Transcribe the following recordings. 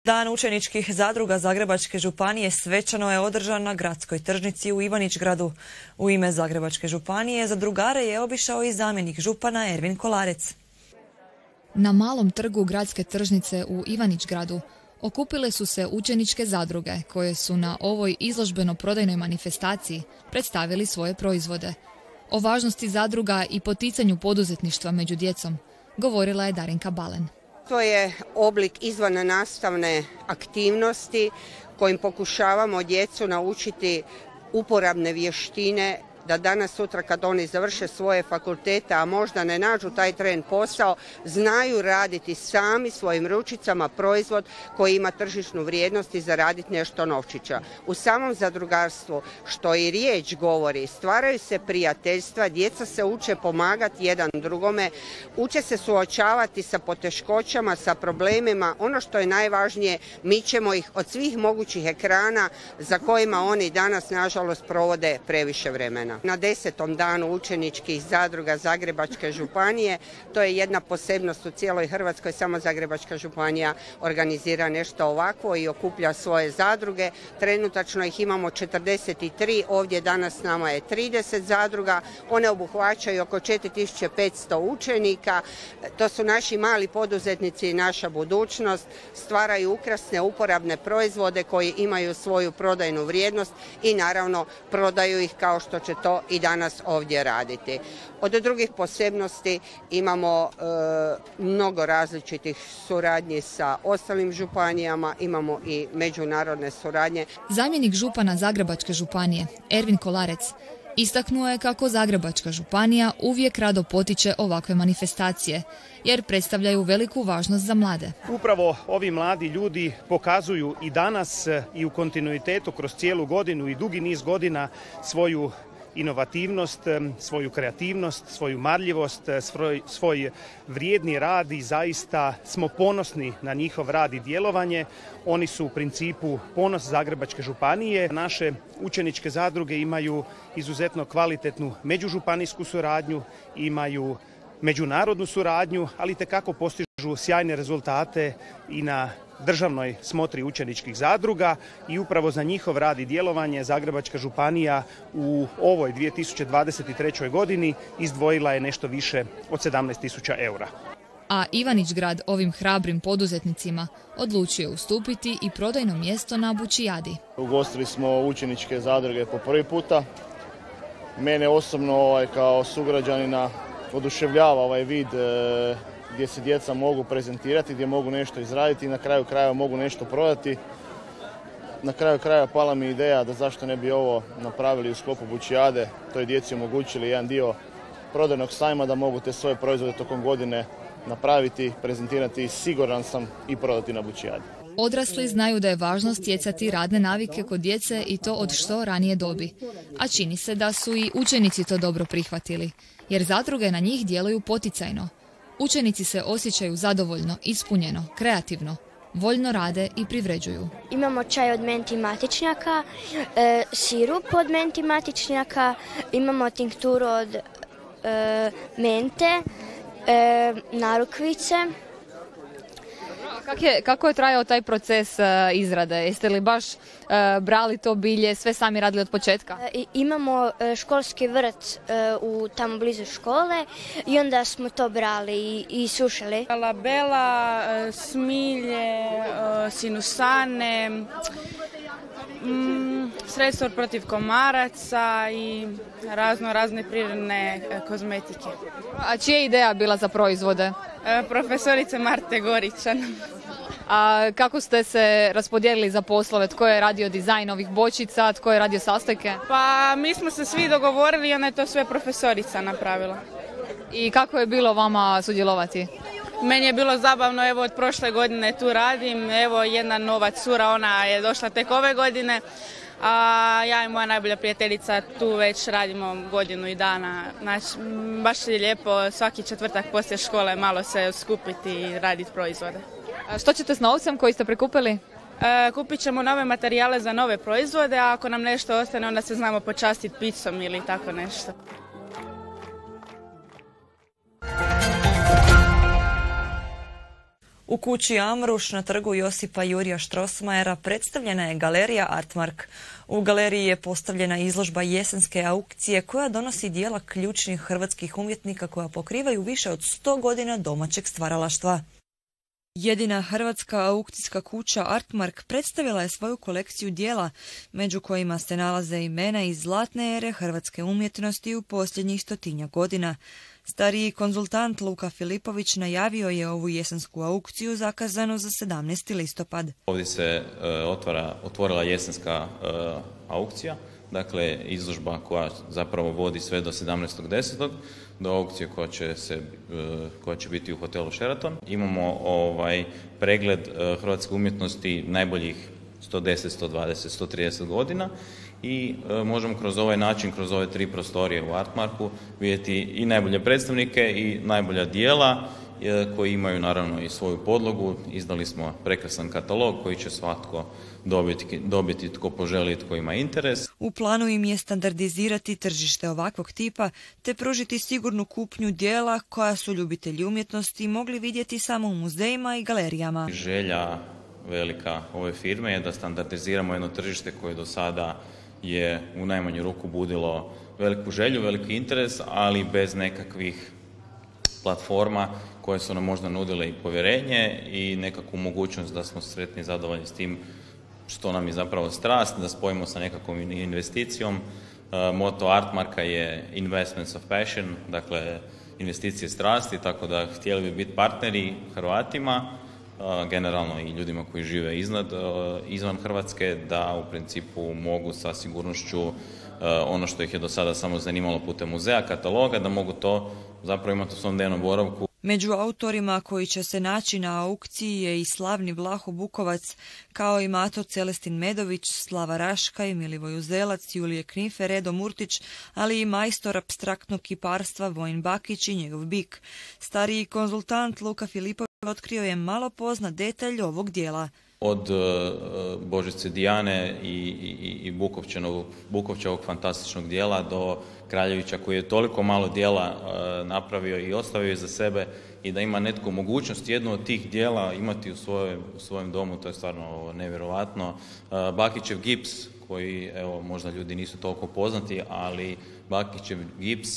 Dan učeničkih zadruga Zagrebačke županije svečano je održan na gradskoj tržnici u Ivanić-Gradu. U ime Zagrebačke županije zadrugare je obišao i zamjenik župana Ervin Kolarec. Na malom trgu gradske tržnice u Ivanić-Gradu okupile su se učeničke zadruge koje su na ovoj izložbeno-prodajnoj manifestaciji predstavili svoje proizvode. O važnosti zadruga i poticanju poduzetništva među djecom govorila je Darinka Balen. To je oblik izvannastavne aktivnosti kojim pokušavamo djecu naučiti uporabne vještine da danas sutra kad oni završe svoje fakultete, a možda ne nađu taj tren posao, znaju raditi sami svojim ručicama proizvod koji ima tržišnu vrijednost i zaraditi nešto novčića. U samom zadrugarstvu, što i riječ govori, stvaraju se prijateljstva, djeca se uče pomagati jedan drugome, uče se suočavati sa poteškoćama, sa problemima. Ono što je najvažnije, mi ćemo ih od svih mogućih ekrana za kojima oni danas nažalost provode previše vremena. Na 10. danu učeničkih zadruga Zagrebačke županije, to je jedna posebnost u cijeloj Hrvatskoj, samo Zagrebačka županija organizira nešto ovako i okuplja svoje zadruge. Trenutačno ih imamo 43, ovdje danas s nama je 30 zadruga, one obuhvaćaju oko 4500 učenika, to su naši mali poduzetnici i naša budućnost, stvaraju ukrasne uporabne proizvode koji imaju svoju prodajnu vrijednost i naravno prodaju ih kao što će to i danas ovdje raditi. Od drugih posebnosti imamo mnogo različitih suradnji sa ostalim županijama, imamo i međunarodne suradnje. Zamjenik župana Zagrebačke županije, Ervin Kolarec, istaknuo je kako Zagrebačka županija uvijek rado potiče ovakve manifestacije, jer predstavljaju veliku važnost za mlade. Upravo ovi mladi ljudi pokazuju i danas i u kontinuitetu kroz cijelu godinu i dugi niz godina svoju inovativnost, svoju kreativnost, svoju marljivost, svoj vrijedni rad i zaista smo ponosni na njihov rad i djelovanje. Oni su u principu ponos Zagrebačke županije. Naše učeničke zadruge imaju izuzetno kvalitetnu međužupanijsku suradnju, imaju međunarodnu suradnju, ali itekako postižu sjajne rezultate i na državnoj smotri učeničkih zadruga i upravo za njihov rad i djelovanje Zagrebačka županija u ovoj 2023. godini izdvojila je nešto više od 17.000 eura. A Ivanić-Grad ovim hrabrim poduzetnicima odlučio ustupiti i prodajno mjesto na Bučijadi. Ugostili smo učeničke zadruge po prvi puta. Mene osobno kao sugrađanina oduševljava ovaj vid gdje se djeca mogu prezentirati, gdje mogu nešto izraditi i na kraju krajeva mogu nešto prodati. Na kraju krajeva pala mi ideja da zašto ne bi ovo napravili u sklopu Bučijade, to je djeci omogućili jedan dio prodajnog sajma da mogu te svoje proizvode tokom godine napraviti, prezentirati i siguran sam i prodati na Bučijadi. Odrasli znaju da je važno stjecati radne navike kod djece i to od što ranije dobi. A čini se da su i učenici to dobro prihvatili, jer zadruge na njih djeluju poticajno. Učenici se osjećaju zadovoljno, ispunjeno, kreativno, voljno rade i privređuju. Imamo čaj od menti matičnjaka, sirup od menti matičnjaka, imamo tinkturu od mente, narukvice. Kako je trajao taj proces izrade? Jeste li baš brali to bilje, sve sami radili od početka? Imamo školski vrt tamo blizu škole i onda smo to brali i sušili. Labela, smilje, sinusane, sredstvo protiv komaraca i razne prirodne kozmetike. A čija je ideja bila za proizvode? Profesorice Marte Goričan. A kako ste se raspodijelili za poslove? Tko je radio dizajn ovih bočica, tko je radio sastojke? Pa mi smo se svi dogovorili i ona je to sve profesorica napravila. I kako je bilo vama sudjelovati? Meni je bilo zabavno, evo od prošle godine tu radim, evo jedna nova cura, ona je došla tek ove godine, a ja i moja najbolja prijateljica tu već radimo godinu i dana. Znači, baš je lijepo svaki četvrtak poslije škole malo se skupiti i raditi proizvode. A što ćete s novcem koji ste prikupili? Kupit ćemo nove materijale za nove proizvode, a ako nam nešto ostane onda se znamo počastiti picom ili tako nešto. U kući Amruš na trgu Josipa Jurija Strossmayera predstavljena je galerija Artmark. U galeriji je postavljena izložba jesenske aukcije koja donosi dijela ključnih hrvatskih umjetnika koja pokrivaju više od 100 godina domaćeg stvaralaštva. Jedina hrvatska aukcijska kuća Artmark predstavila je svoju kolekciju dijela, među kojima se nalaze imena iz zlatne ere hrvatske umjetnosti u posljednjih 100 godina. Stariji konzultant Luka Filipović najavio je ovu jesensku aukciju zakazanu za 17. listopad. Ovdje se otvorila jesenska aukcija, dakle izložba koja zapravo vodi sve do 17.10. do aukcije koja će biti u hotelu Sheraton. Imamo pregled hrvatske umjetnosti najboljih 110, 120, 130 godina i možemo kroz ovaj način, kroz ove 3 prostorije u Artmarku vidjeti i najbolje predstavnike i najbolja dijela koji imaju naravno i svoju podlogu. Izdali smo prekrasan katalog koji će svatko dobiti tko poželi, tko ima interes. U planu im je standardizirati tržište ovakvog tipa te pružiti sigurnu kupnju dijela koja su ljubitelji umjetnosti mogli vidjeti samo u muzejima i galerijama. Želja velika ove firme je da standardiziramo jedno tržište koje do sada je u najmanju ruku budilo veliku želju, veliki interes, ali bez nekakvih platforma koje su nam možda nudile i povjerenje i nekakvu mogućnost da smo sretni i zadovoljni s tim što nam je zapravo strast, da spojimo sa nekakvom investicijom. Moto Artmarka je Investments of Passion, dakle investicije strasti, tako da htjeli bi biti partneri Hrvatima, generalno i ljudima koji žive izvan Hrvatske, da u principu mogu sa sigurnošću ono što ih je do sada samo zanimalo putem muzeja, kataloga, da mogu to zapravo imati u svom dnevnom boravku. Među autorima koji će se naći na aukciji je i slavni Vlaho Bukovac, kao i Mato Celestin Medović, Slava Raškaj, Milivoj Uzelac, Julije Knifer, Edo Murtić, ali i majstor apstraktnog kiparstva Vojin Bakić i njegov bik. Stariji konzultant Luka Filipović otkrio je malo poznat detalj ovog dijela. Od Božice Dijane i Bukovčevog fantastičnog dijela do Kraljevića koji je toliko malo dijela napravio i ostavio iza sebe i da ima netko mogućnost jednu od tih dijela imati u svojem domu, to je stvarno nevjerojatno. Bakićev gips koji, evo, možda ljudi nisu toliko poznati, ali Bakićev gips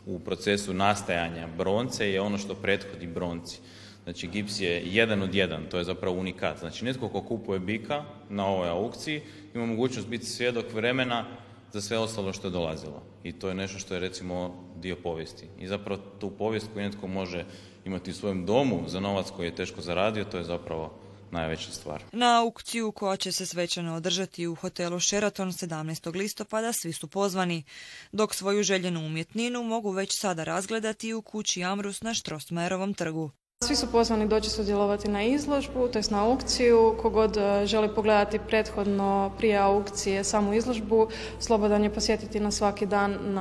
u procesu nastajanja bronce je ono što prethodi bronci. Znači, gips je 1 od 1, to je zapravo unikat. Znači, netko ko kupuje bika na ovoj aukciji ima mogućnost biti svjedok vremena za sve ostalo što je dolazilo. I to je nešto što je, recimo, dio povijesti. I zapravo tu povijest koju netko može imati u svojem domu za novac koji je teško zaradio, to je zapravo najveća stvar. Na aukciju koja će se svečano održati u hotelu Sheraton 17. listopada svi su pozvani, dok svoju željenu umjetninu mogu već sada razgledati u kući Amrus na Strossmayerovom trgu. Svi su pozvani doći sudjelovati na izložbu, to jest na aukciju. Kogod želi pogledati prethodno prije aukcije samu izložbu, slobodan je posjetiti na svaki dan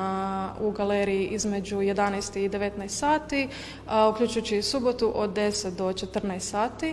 u galeriji između 11 i 19 sati, uključujući i subotu od 10 do 14 sati.